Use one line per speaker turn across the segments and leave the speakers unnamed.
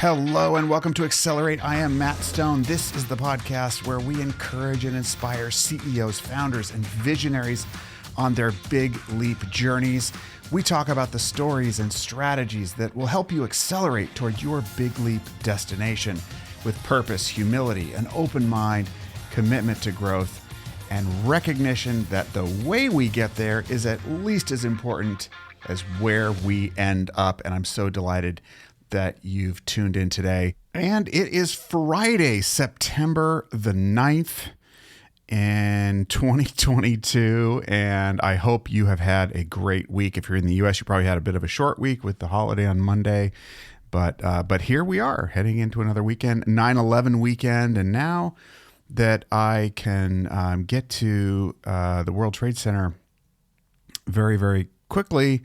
Hello and welcome to Accelerate. I am Matt Stone. This is the podcast where we encourage and inspire CEOs, founders, and visionaries on their big leap journeys. We talk about the stories and strategies that will help you accelerate toward your big leap destination with purpose, humility, an open mind, commitment to growth, and recognition that the way we get there is at least as important as where we end up. And I'm so delighted that you've tuned in today. And it is Friday, September the 9th in 2022. And I hope you have had a great week. If you're in the US, you probably had a bit of a short week with the holiday on Monday. But here we are heading into another weekend, 9/11 weekend. And now that I can get to the World Trade Center very, very quickly,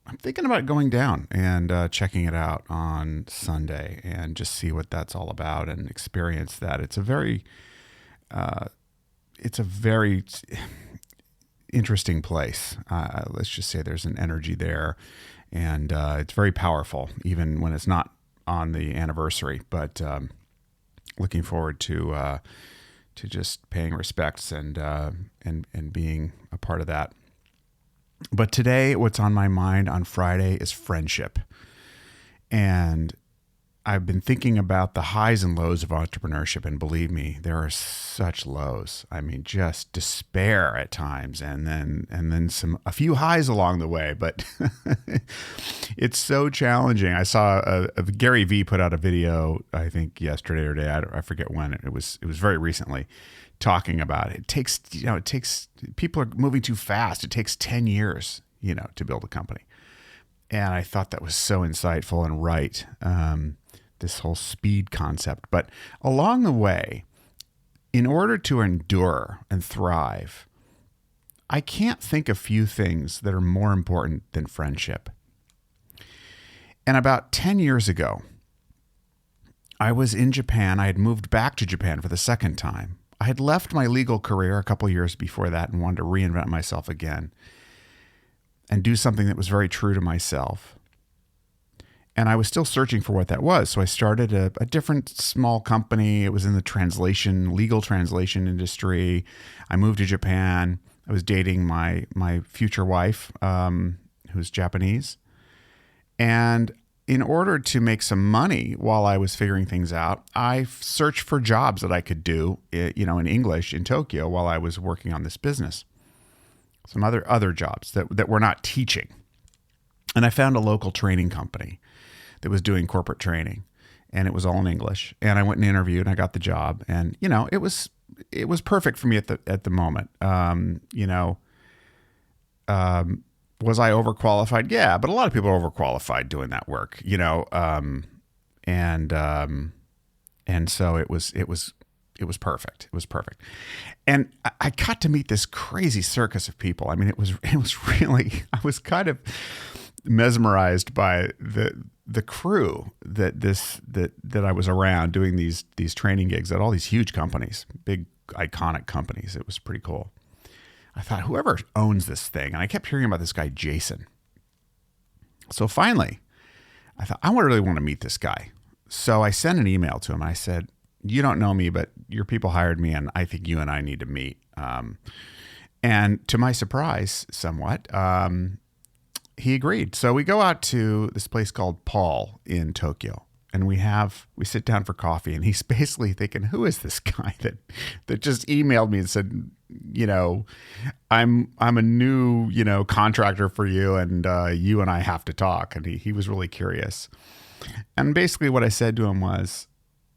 I'm thinking about going down and checking it out on Sunday and just see what that's all about and experience that. It's a very interesting place. Let's just say there's an energy there, and it's very powerful, even when it's not on the anniversary. But looking forward to just paying respects and being a part of that. But today, what's on my mind on Friday is friendship. And I've been thinking about the highs and lows of entrepreneurship. And believe me, there are such lows. I mean, just despair at times, and then a few highs along the way. But it's so challenging. I saw Gary Vee put out a video, I think yesterday or today. I forget when. It was very recently, talking about it. It takes people are moving too fast. It takes 10 years, to build a company. And I thought that was so insightful and right. This whole speed concept. But along the way, in order to endure and thrive, I can't think of few things that are more important than friendship. And about 10 years ago, I was in Japan. I had moved back to Japan for the second time. I had left my legal career a couple years before that and wanted to reinvent myself again and do something that was very true to myself. And I was still searching for what that was. So I started a different small company. It was in the legal translation industry. I moved to Japan. I was dating my future wife, who's Japanese. And in order to make some money while I was figuring things out, I searched for jobs that I could do, in English in Tokyo while I was working on this business. Some other jobs that were not teaching. And I found a local training company that was doing corporate training, and it was all in English. And I went and interviewed, and I got the job. And it was perfect for me at the moment. Was I overqualified? Yeah, but a lot of people are overqualified doing that work, and so it was perfect. It was perfect. And I got to meet this crazy circus of people. I mean, it was really, I was kind of mesmerized by the crew that I was around doing these training gigs at all these huge companies, big iconic companies. It was pretty cool. I thought, whoever owns this thing, and I kept hearing about this guy, Jason. So finally, I thought, I really want to meet this guy. So I sent an email to him. I said, you don't know me, but your people hired me, and I think you and I need to meet. And to my surprise, somewhat, he agreed. So we go out to this place called Paul in Tokyo, and we sit down for coffee, and he's basically thinking, who is this guy that just emailed me and said, I'm a new, contractor for you, and you and I have to talk. And he was really curious. And basically what I said to him was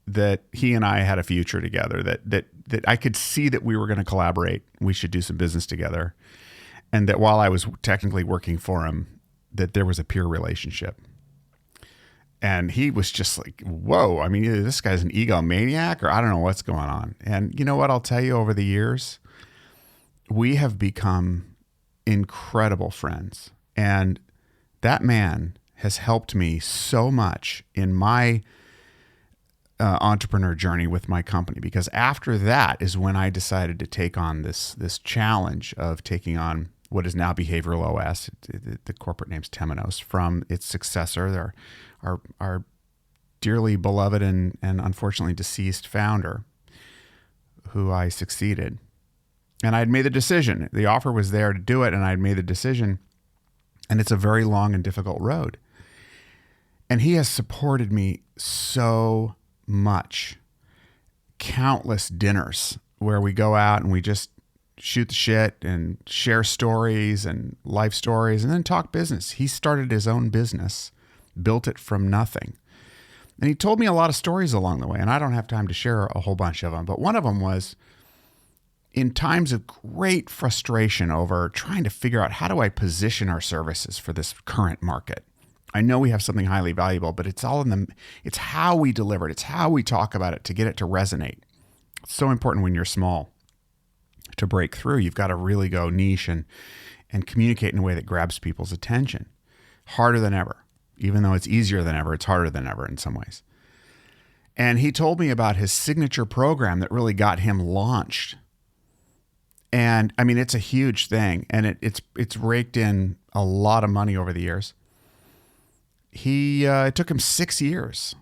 that he and I had a future together, that I could see that we were going to collaborate. We should do some business together. And that while I was technically working for him, that there was a peer relationship. And he was just like, whoa, I mean, either this guy's an egomaniac or I don't know what's going on. And you know what? I'll tell you, over the years, we have become incredible friends. And that man has helped me so much in my entrepreneur journey with my company, because after that is when I decided to take on this challenge of taking on what is now Behavioral OS. The corporate name's Temenos, from its successor, our dearly beloved and unfortunately deceased founder who I succeeded. And I'd made the decision. The offer was there to do it, and I'd made the decision. And it's a very long and difficult road. And he has supported me so much. Countless dinners where we go out and we just shoot the shit and share stories and life stories and then talk business. He started his own business, built it from nothing. And he told me a lot of stories along the way, and I don't have time to share a whole bunch of them. But one of them was in times of great frustration over trying to figure out how do I position our services for this current market. I know we have something highly valuable, but it's it's how we deliver it. It's how we talk about it to get it to resonate. It's so important when you're small to break through. You've got to really go niche and communicate in a way that grabs people's attention. Harder than ever. Even though it's easier than ever, it's harder than ever in some ways. And he told me about his signature program that really got him launched. And I mean, it's a huge thing, and it's raked in a lot of money over the years. It took him 6 years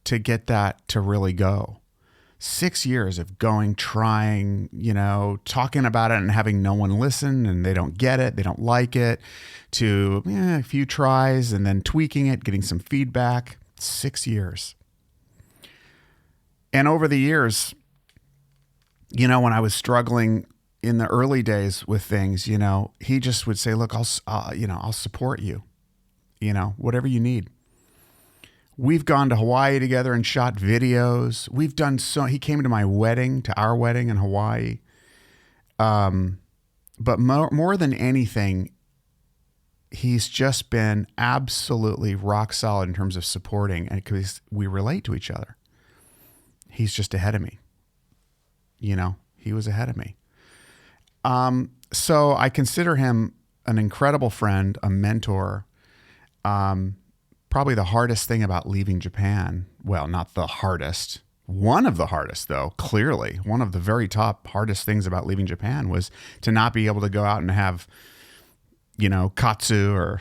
to get that to really go. 6 years of going, trying, talking about it and having no one listen, and they don't get it, they don't like it, to a few tries and then tweaking it, getting some feedback. 6 years. And over the years, when I was struggling in the early days with things, he just would say, look, I'll support you, whatever you need. We've gone to Hawaii together and shot videos. He came to my wedding, to our wedding in Hawaii. But more than anything, he's just been absolutely rock solid in terms of supporting, and because we relate to each other. He's just ahead of me. He was ahead of me. So I consider him an incredible friend, a mentor. Probably the hardest thing about leaving Japan, well, not the hardest, one of the hardest though, clearly, one of the very top hardest things about leaving Japan was to not be able to go out and have, katsu or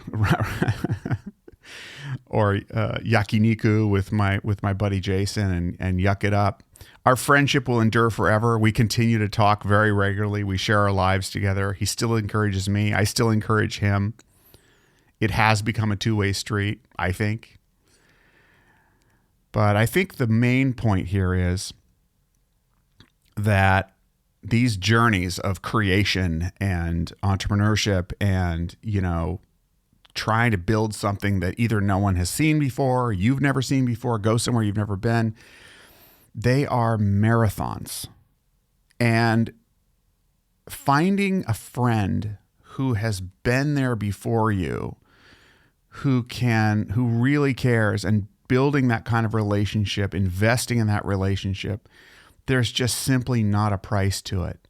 yakiniku with my buddy Jason and yuck it up. Our friendship will endure forever. We continue to talk very regularly. We share our lives together. He still encourages me. I still encourage him. It has become a two-way street, I think. But I think the main point here is that these journeys of creation and entrepreneurship and, trying to build something that either no one has seen before, or you've never seen before, go somewhere you've never been, they are marathons. And finding a friend who has been there before you, who really cares, and building that kind of relationship, investing in that relationship, there's just simply not a price to it.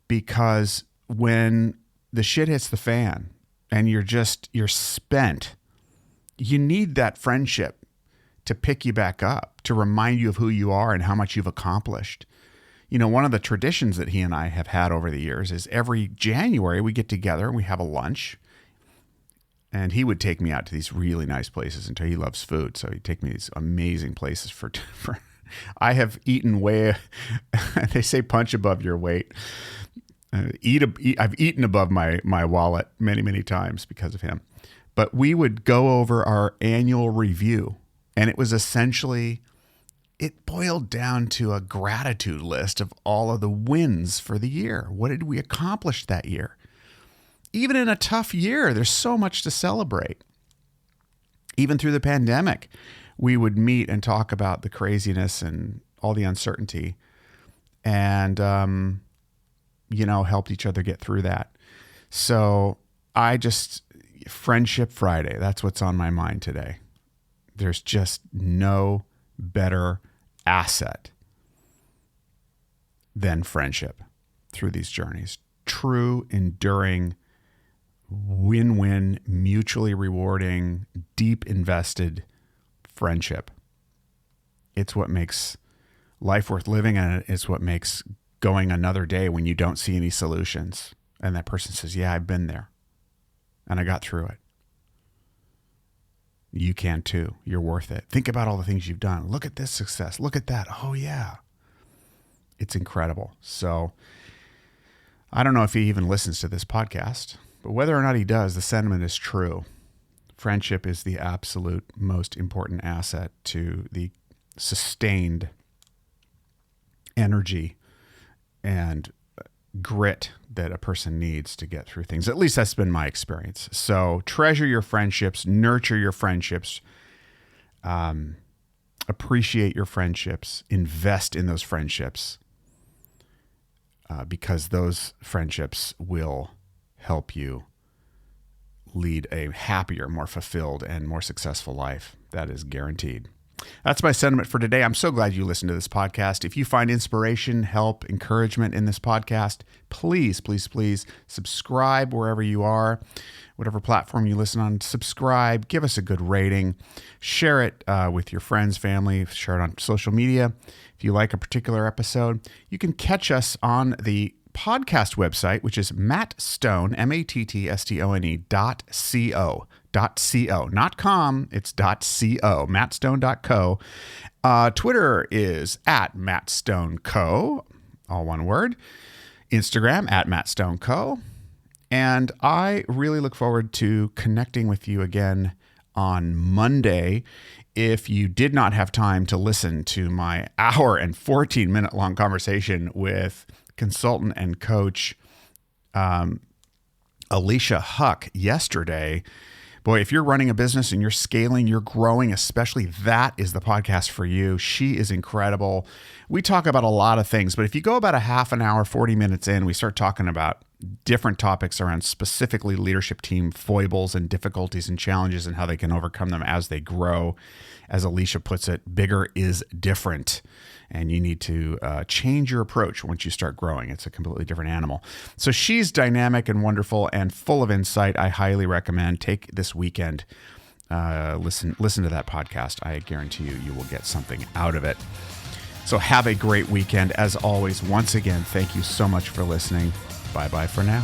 Because when the shit hits the fan and you're spent, you need that friendship to pick you back up, to remind you of who you are and how much you've accomplished. One of the traditions that he and I have had over the years is every January we get together and we have a lunch. And he would take me out to these really nice places until he loves food. So he'd take me to these amazing places for I have eaten they say punch above your weight. I've eaten above my wallet many, many times because of him. But we would go over our annual review, and it was essentially, it boiled down to a gratitude list of all of the wins for the year. What did we accomplish that year? Even in a tough year, there's so much to celebrate. Even through the pandemic, we would meet and talk about the craziness and all the uncertainty, and, helped each other get through that. So Friendship Friday, that's what's on my mind today. There's just no better asset than friendship through these journeys. True, enduring, win-win, mutually rewarding, deep invested friendship. It's what makes life worth living, and it's what makes going another day when you don't see any solutions. And that person says, yeah, I've been there and I got through it. You can too. You're worth it. Think about all the things you've done. Look at this success. Look at that. Oh, yeah. It's incredible. So I don't know if he even listens to this podcast, but whether or not he does, the sentiment is true. Friendship is the absolute most important asset to the sustained energy and grit that a person needs to get through things. At least that's been my experience. So treasure your friendships, nurture your friendships, appreciate your friendships, invest in those friendships, because those friendships will help you lead a happier, more fulfilled, and more successful life. That is guaranteed. That's my sentiment for today. I'm so glad you listened to this podcast. If you find inspiration, help, encouragement in this podcast, please, please, please subscribe wherever you are, whatever platform you listen on. Subscribe, give us a good rating, share it with your friends, family, share it on social media. If you like a particular episode, you can catch us on the podcast website, which is mattstone, mattstone.co. Not com, it's .co, mattstone.co. Twitter is @mattstoneco, all one word. Instagram @mattstoneco. And I really look forward to connecting with you again on Monday. If you did not have time to listen to my hour and 14-minute long conversation with consultant and coach Alicia Huck yesterday, boy, if you're running a business and you're scaling, you're growing, especially, that is the podcast for you. She is incredible. We talk about a lot of things, but if you go about a half an hour, 40 minutes in, we start talking about different topics around specifically leadership team foibles and difficulties and challenges and how they can overcome them as they grow. As Alicia puts it, bigger is different. And you need to change your approach once you start growing. It's a completely different animal. So she's dynamic and wonderful and full of insight. I highly recommend. Take this weekend, listen to that podcast. I guarantee you will get something out of it. So have a great weekend. As always, once again, thank you so much for listening. Bye-bye for now.